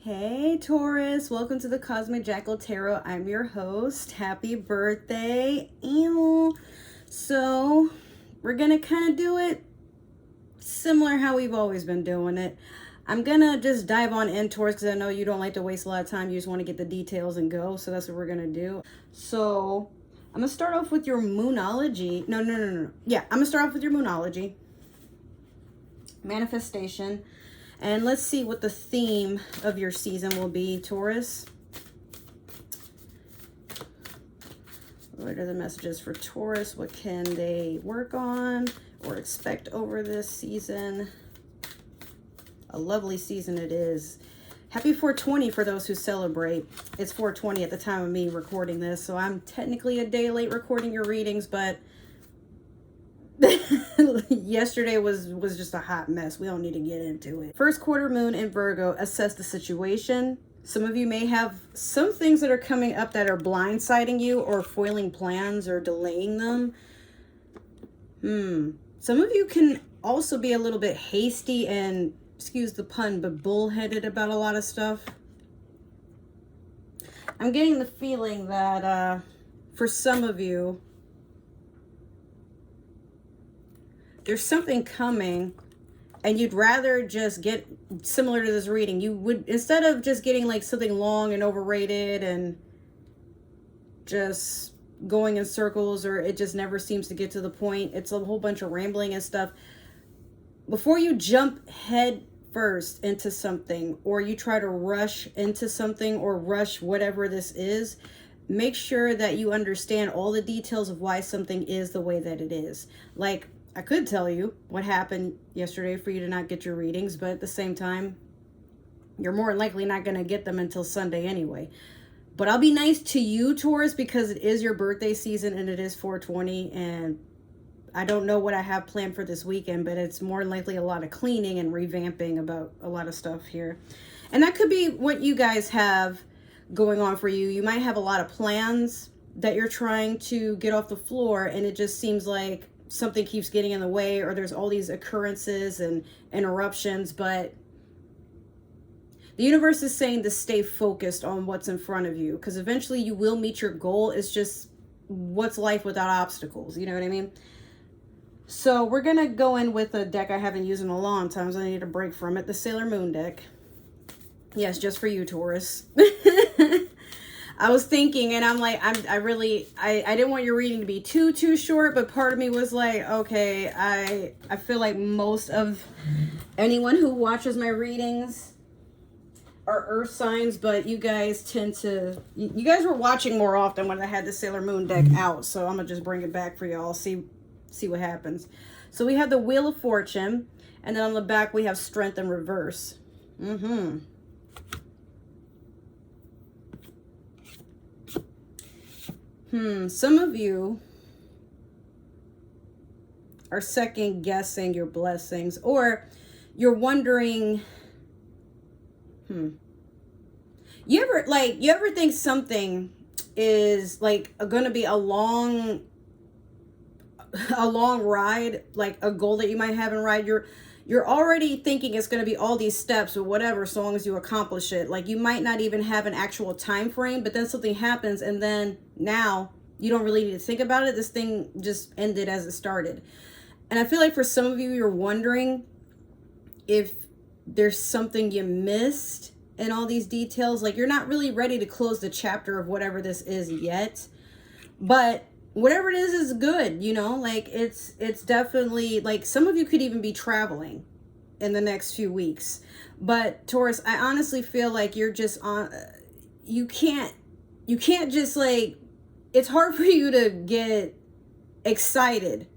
Hey Taurus, welcome to the Cosmic Jackal Tarot. I'm your host. Happy birthday. Ew. So we're gonna kind of do it similar how we've always been doing it. I'm gonna just dive on in, Taurus, because I know you don't like to waste a lot of time. You just want to get the details and go. So that's what we're gonna do. So I'm gonna start off with your moonology. No. Yeah, I'm gonna start off with your moonology. Manifestation. And let's see what the theme of your season will be, Taurus. What are the messages for Taurus? What can they work on or expect over this season? A lovely season it is. Happy 420 for those who celebrate. It's 420 at the time of me recording this, so I'm technically a day late recording your readings, but yesterday was just a hot mess. We don't need to get into it. First quarter moon in Virgo, assess the situation. Some of you may have some things that are coming up that are blindsiding you or foiling plans or delaying them. Some of you can also be a little bit hasty and, excuse the pun, but bullheaded about a lot of stuff. I'm getting the feeling that for some of you, there's something coming and you'd rather just get, similar to this reading, you would, instead of just getting like something long and overrated and just going in circles, or it just never seems to get to the point, it's a whole bunch of rambling and stuff. Before you jump head first into something, or you try to rush into something or rush whatever this is, make sure that you understand all the details of why something is the way that it is. Like, I could tell you what happened yesterday for you to not get your readings, but at the same time, you're more likely not going to get them until Sunday anyway. But I'll be nice to you, Taurus, because it is your birthday season and it is 420, and I don't know what I have planned for this weekend, but it's more likely a lot of cleaning and revamping about a lot of stuff here. And that could be what you guys have going on for you. You might have a lot of plans that you're trying to get off the floor, and it just seems like something keeps getting in the way, or there's all these occurrences and interruptions, but the universe is saying to stay focused on what's in front of you, because eventually you will meet your goal. It's just, what's life without obstacles? You know what I mean? So we're going to go in with a deck I haven't used in a long time, so I need a break from it. The Sailor Moon deck. Yes, just for you, Taurus. I was thinking, and I'm like, I didn't want your reading to be too short, but part of me was like, okay, I feel like most of anyone who watches my readings are earth signs, but you guys tend to, you guys were watching more often when I had the Sailor Moon deck out, so I'm gonna just bring it back for y'all, see what happens. So we have the Wheel of Fortune, and then on the back we have Strength in reverse. Some of you are second guessing your blessings, or you're wondering, you ever think something is like going to be a long ride, like a goal that you might have in ride. You're already thinking it's going to be all these steps or whatever, so long as you accomplish it. Like, you might not even have an actual time frame, but then something happens, and then now you don't really need to think about it. This thing just ended as it started. And I feel like for some of you, you're wondering if there's something you missed in all these details. Like, you're not really ready to close the chapter of whatever this is yet, but whatever it is good, you know, like it's definitely, like, some of you could even be traveling in the next few weeks. But Taurus, I honestly feel like you're just on, you can't just, like, it's hard for you to get excited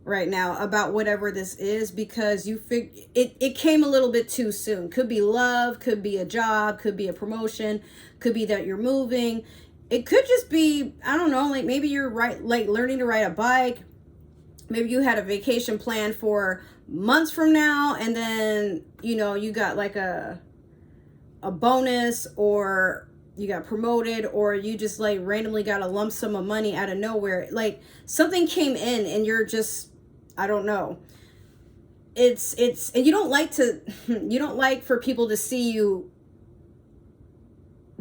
right now about whatever this is, because it came a little bit too soon. Could be love, could be a job, could be a promotion, could be that you're moving. It could just be, I don't know, like maybe you're learning to ride a bike. Maybe you had a vacation planned for months from now, and then, you know, you got like a bonus, or you got promoted, or you just like randomly got a lump sum of money out of nowhere. Like, something came in and you're just, I don't know. And you don't like for people to see you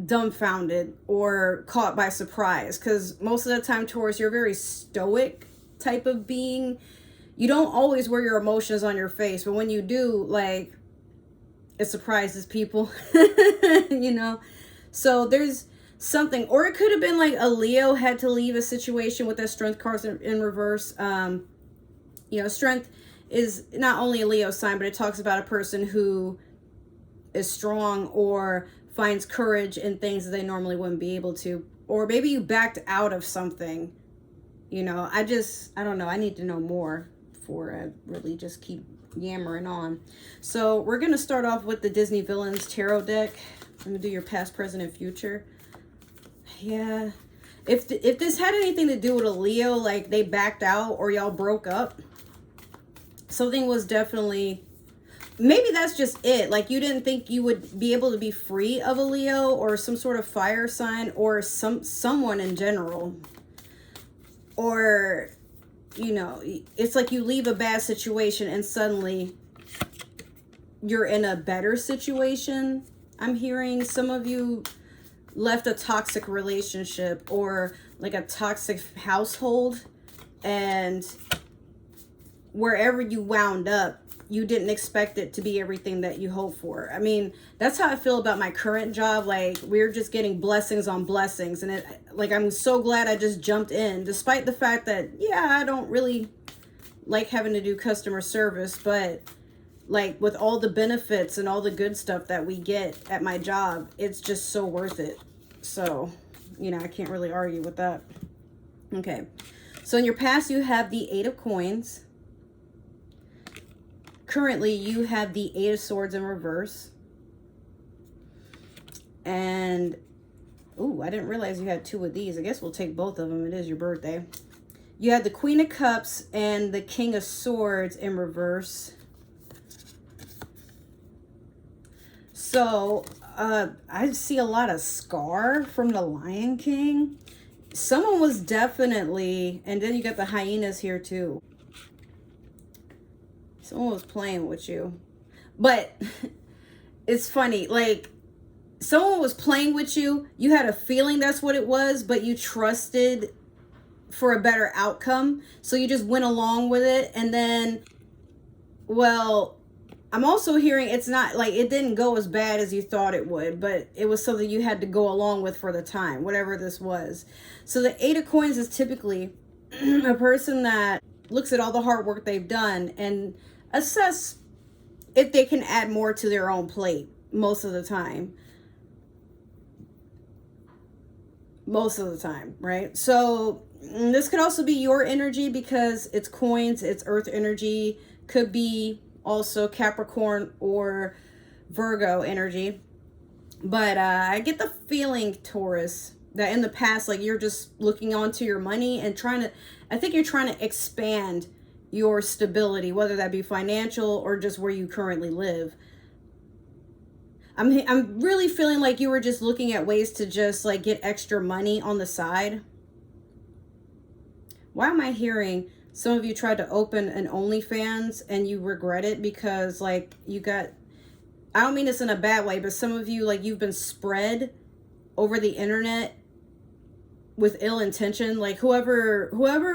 dumbfounded or caught by surprise, because most of the time, Taurus, you're a very stoic type of being. You don't always wear your emotions on your face, but when you do, like, it surprises people. You know, so there's something, or it could have been like a Leo had to leave a situation with that Strength cards in reverse. You know, Strength is not only a Leo sign, but it talks about a person who is strong or finds courage in things that they normally wouldn't be able to. Or maybe you backed out of something. You know, I don't know. I need to know more before I really just keep yammering on. So we're going to start off with the Disney Villains Tarot deck. I'm going to do your past, present, and future. Yeah. If this had anything to do with a Leo, like they backed out or y'all broke up, something was definitely, maybe that's just it. Like you didn't think you would be able to be free of a Leo or some sort of fire sign or someone in general. Or, you know, it's like you leave a bad situation and suddenly you're in a better situation. I'm hearing some of you left a toxic relationship or like a toxic household, and wherever you wound up, you didn't expect it to be everything that you hoped for. I mean, that's how I feel about my current job. Like, we're just getting blessings on blessings. And I'm so glad I just jumped in, despite the fact that, yeah, I don't really like having to do customer service. But, like, with all the benefits and all the good stuff that we get at my job, it's just so worth it. So, you know, I can't really argue with that. Okay. So, in your past, you have the 8 of Coins. Currently, you have the 8 of Swords in reverse. And, ooh, I didn't realize you had 2 of these. I guess we'll take both of them. It is your birthday. You have the Queen of Cups and the King of Swords in reverse. So, I see a lot of Scar from the Lion King. Someone was definitely, and then you got the hyenas here too. Someone was playing with you. But it's funny, like, someone was playing with you. You had a feeling that's what it was, but you trusted for a better outcome. So you just went along with it. And then, well, I'm also hearing it's not, like, it didn't go as bad as you thought it would, but it was something you had to go along with for the time, whatever this was. So the 8 of Coins is typically a person that looks at all the hard work they've done and assess if they can add more to their own plate most of the time. Most of the time, right? So this could also be your energy because it's coins, it's earth energy, could be also Capricorn or Virgo energy. But I get the feeling, Taurus, that in the past, like, you're just looking onto your money and I think you're trying to expand your stability, whether that be financial or just where you currently live. I'm really feeling like you were just looking at ways to just, like, get extra money on the side. Why am I hearing some of you tried to open an OnlyFans and you regret it because, like, you got, I don't mean this in a bad way, but some of you, like, you've been spread over the internet with ill intention. Like, whoever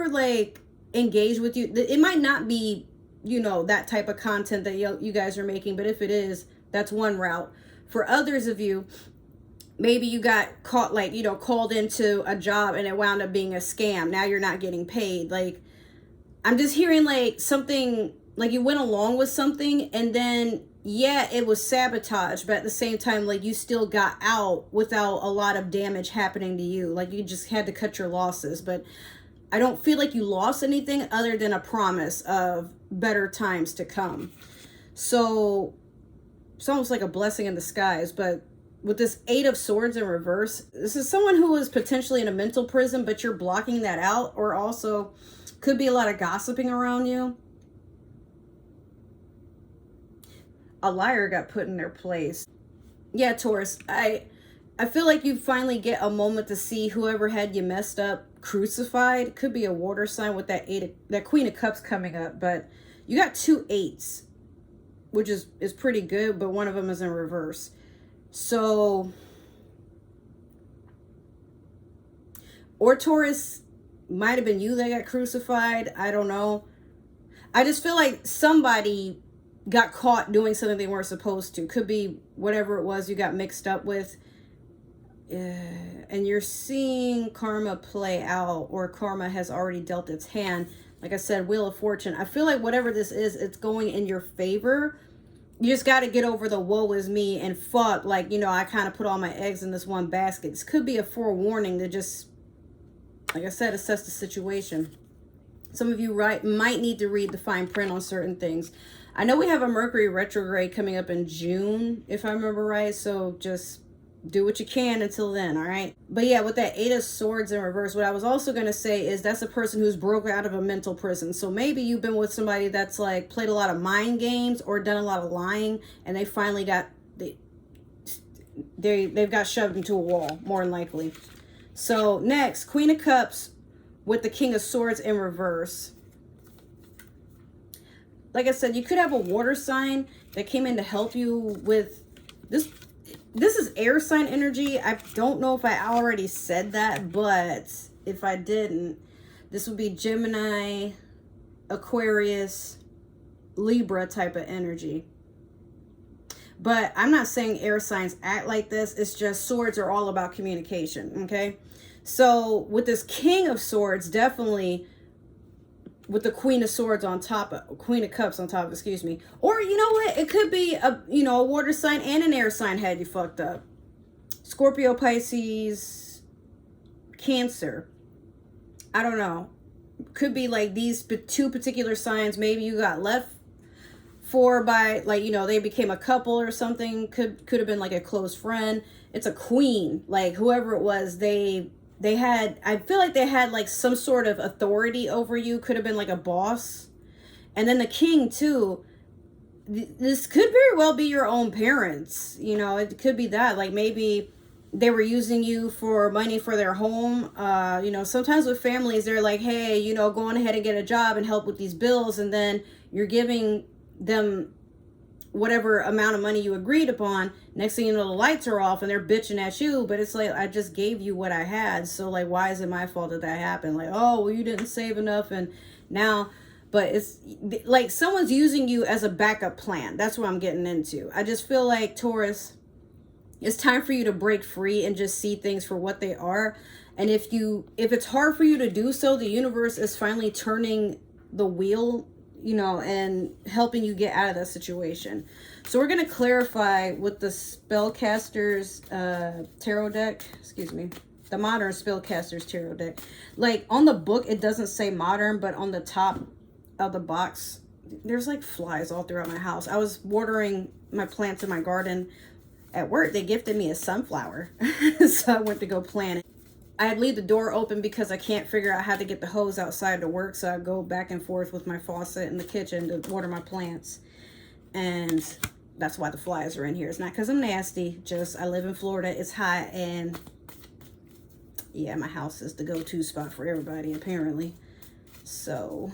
like engaged with you, it might not be, you know, that type of content that you guys are making, but if it is, that's one route. For others of you, maybe you got caught, like, you know, called into a job and it wound up being a scam. Now you're not getting paid. Like, I'm just hearing, like, something, like, you went along with something and then, yeah, it was sabotage, but at the same time, like, you still got out without a lot of damage happening to you. Like, you just had to cut your losses. But I don't feel like you lost anything other than a promise of better times to come. So it's almost like a blessing in disguise. But with this 8 of Swords in reverse, this is someone who is potentially in a mental prison, but you're blocking that out. Or also could be a lot of gossiping around you. A liar got put in their place. Yeah, Taurus, I feel like you finally get a moment to see whoever had you messed up crucified. Could be a water sign with that Queen of Cups coming up, but you got 2 8s, which is pretty good, but one of them is in reverse. So Or Taurus, might have been you that got crucified. I don't know. I just feel like somebody got caught doing something they weren't supposed to. Could be whatever it was you got mixed up with. And you're seeing karma play out, or karma has already dealt its hand. Like I said, Wheel of Fortune. I feel like whatever this is, it's going in your favor. You just got to get over the woe is me and fuck. Like, you know, I kind of put all my eggs in this one basket. This could be a forewarning to just, like I said, assess the situation. Some of you might need to read the fine print on certain things. I know we have a Mercury retrograde coming up in June, if I remember right. So just do what you can until then, all right? But yeah, with that 8 of Swords in reverse, what I was also going to say is that's a person who's broke out of a mental prison. So maybe you've been with somebody that's like played a lot of mind games or done a lot of lying, and they finally got, they've got shoved into a wall, more than likely. So next, Queen of Cups with the King of Swords in reverse. Like I said, you could have a water sign that came in to help you with this. This is air sign energy. I don't know if I already said that, but if I didn't, this would be Gemini, Aquarius, Libra type of energy. But I'm not saying air signs act like this. It's just swords are all about communication, okay? So with this King of Swords, definitely with the Queen of Swords on top, Queen of Cups on top, excuse me. Or you know what? It could be a, you know, a water sign and an air sign had you fucked up. Scorpio, Pisces, Cancer. I don't know. Could be like these two particular signs. Maybe you got left for by, like, you know, they became a couple or something. Could have been like a close friend. It's a queen. Like whoever it was, they had, I feel like they had like some sort of authority over you. Could have been like a boss. And then the king too. This could very well be your own parents. You know, it could be that. Like maybe they were using you for money for their home. You know, sometimes with families, they're like, hey, you know, go on ahead and get a job and help with these bills. And then you're giving them whatever amount of money you agreed upon. Next thing you know, the lights are off and they're bitching at you. But it's like, I just gave you what I had. So like, why is it my fault that happened? Like, oh, well, you didn't save enough. And now, but it's like someone's using you as a backup plan. That's what I'm getting into. I just feel like, Taurus, it's time for you to break free and just see things for what they are. And if it's hard for you to do so, the universe is finally turning the wheel, you know, and helping you get out of that situation. So we're going to clarify with the Spellcasters tarot deck, excuse me, the Modern Spellcasters tarot deck. Like on the book, it doesn't say modern, but on the top of the box, there's like flies all throughout my house. I was watering my plants in my garden at work. They gifted me a sunflower. So I went to go plant it. I'd leave the door open because I can't figure out how to get the hose outside to work. So I go back and forth with my faucet in the kitchen to water my plants. And that's why the flies are in here. It's not because I'm nasty. Just I live in Florida. It's hot. And yeah, my house is the go-to spot for everybody, apparently. So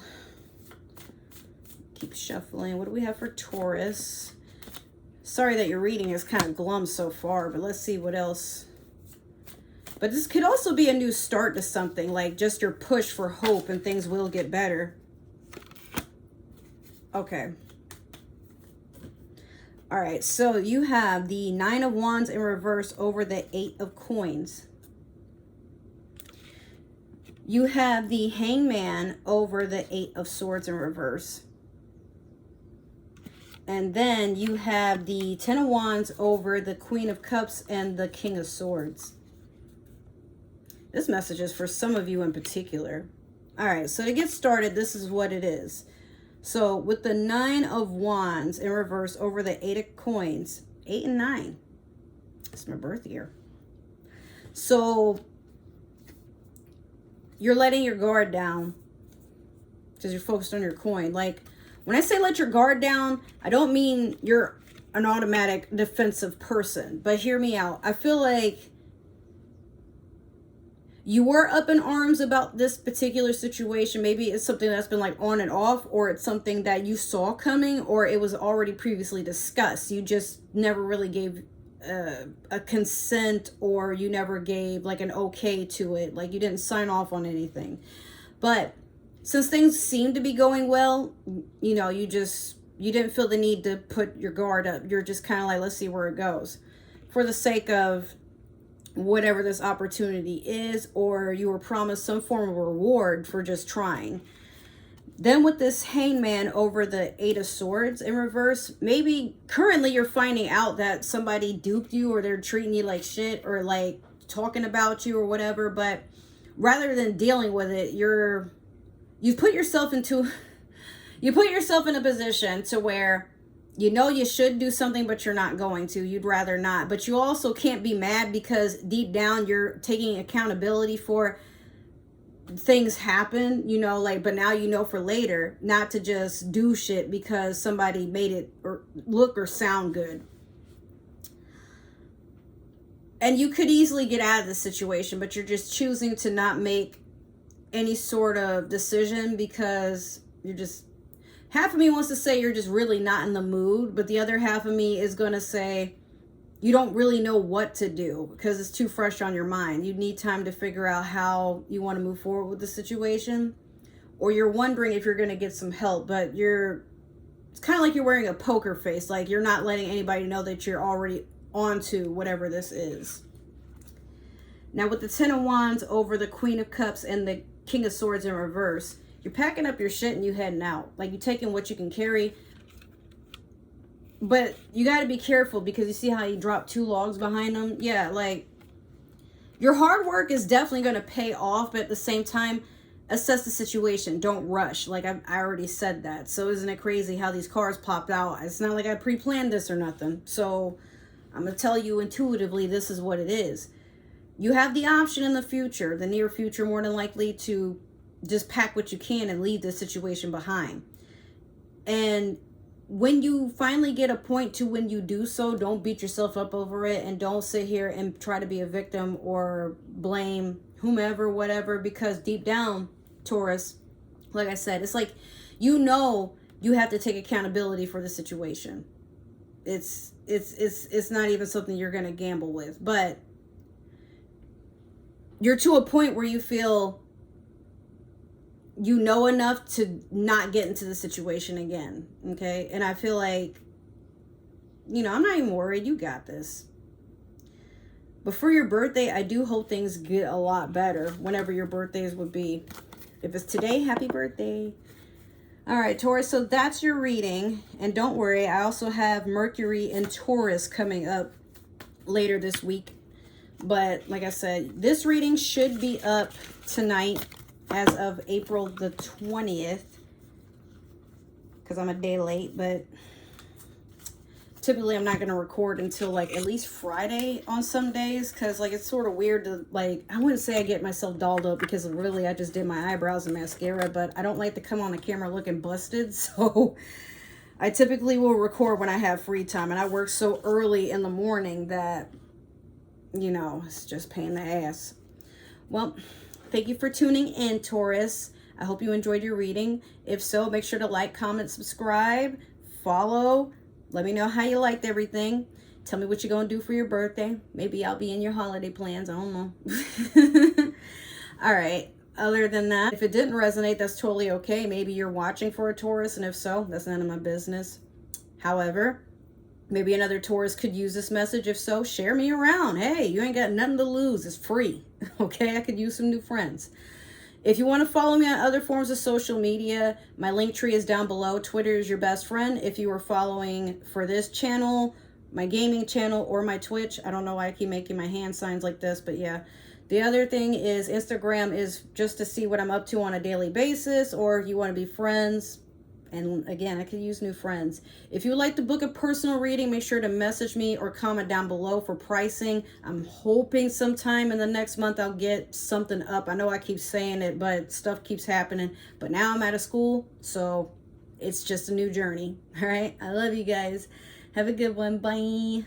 keep shuffling. What do we have for Taurus? Sorry that your reading is kind of glum so far, but let's see what else. But this could also be a new start to something, like just your push for hope and things will get better. Okay. All right, so you have the 9 of Wands in reverse over the 8 of Coins. You have the Hangman over the 8 of Swords in reverse. And then you have the 10 of Wands over the Queen of Cups and the King of Swords. This message is for some of you in particular. All right, so to get started, this is what it is. So with the 9 of Wands in reverse over the 8 of Coins, 8 and 9. It's my birth year. So you're letting your guard down because you're focused on your coin. Like when I say let your guard down, I don't mean you're an automatic defensive person, but hear me out. I feel like you were up in arms about this particular situation. Maybe it's something that's been like on and off, or it's something that you saw coming, or it was already previously discussed. You just never really gave a consent, or you never gave like an okay to it, like you didn't sign off on anything. But since things seem to be going well, you know, you didn't feel the need to put your guard up. You're just kind of like, let's see where it goes, for the sake of whatever this opportunity is, or you were promised some form of reward for just trying. Then with this hangman over the 8 of Swords in reverse, maybe currently you're finding out that somebody duped you, or they're treating you like shit, or like talking about you or whatever. But rather than dealing with it, you've put yourself into you put yourself in a position to where you know you should do something, but you're not going to. You'd rather not. But you also can't be mad, because deep down you're taking accountability for things happen, you know, like, but now you know for later not to just do shit because somebody made it or look or sound good. And you could easily get out of the situation, but you're just choosing to not make any sort of decision, because you're just, half of me wants to say you're just really not in the mood, but the other half of me is going to say you don't really know what to do because it's too fresh on your mind. You need time to figure out how you want to move forward with the situation, or you're wondering if you're going to get some help, but it's kind of like you're wearing a poker face. Like, you're not letting anybody know that you're already onto whatever this is. Now with the 10 of Wands over the Queen of Cups and the King of Swords in reverse, you're packing up your shit and you heading out. Like, you're taking what you can carry. But you got to be careful, because you see how he dropped 2 logs behind him? Yeah, like, your hard work is definitely going to pay off, but at the same time, assess the situation. Don't rush. Like, I already said that. So isn't it crazy how these cards popped out? It's not like I pre-planned this or nothing. So I'm going to tell you intuitively, this is what it is. You have the option in the future, the near future more than likely, to just pack what you can and leave this situation behind. And when you finally get a point to when you do so, don't beat yourself up over it, and don't sit here and try to be a victim or blame whomever, whatever, because deep down, Taurus, like I said, it's like, you know, you have to take accountability for the situation. It's not even something you're going to gamble with, but you're to a point where you feel you know enough to not get into the situation again, okay? And I feel like, you know, I'm not even worried. You got this. But for your birthday, I do hope things get a lot better whenever your birthdays would be. If it's today, happy birthday. All right, Taurus, so that's your reading. And don't worry, I also have Mercury and Taurus coming up later this week. But like I said, this reading should be up tonight, as of April the 20th, because I'm a day late, but typically I'm not going to record until like at least Friday on some days, because like it's sort of weird to, like, I wouldn't say I get myself dolled up, because really I just did my eyebrows and mascara, but I don't like to come on the camera looking busted, so I typically will record when I have free time, and I work so early in the morning that, you know, it's just pain in the ass. Well, thank you for tuning in, Taurus. I hope you enjoyed your reading. If so, make sure to like, comment, subscribe, follow. Let me know how you liked everything. Tell me what you're going to do for your birthday. Maybe I'll be in your holiday plans. I don't know. All right. Other than that, if it didn't resonate, that's totally okay. Maybe you're watching for a Taurus, and if so, that's none of my business. However, maybe another Taurus could use this message. If so, share me around. Hey, you ain't got nothing to lose. It's free. Okay, I could use some new friends. If you want to follow me on other forms of social media, my link tree is down below. Twitter is your best friend. If you are following for this channel, my gaming channel, or my Twitch, I don't know why I keep making my hand signs like this, but yeah. The other thing is Instagram is just to see what I'm up to on a daily basis, or if you want to be friends. And again, I could use new friends. If you would like to book a personal reading, make sure to message me or comment down below for pricing. I'm hoping sometime in the next month I'll get something up. I know I keep saying it, but stuff keeps happening. But now I'm out of school, so it's just a new journey. All right? I love you guys. Have a good one. Bye.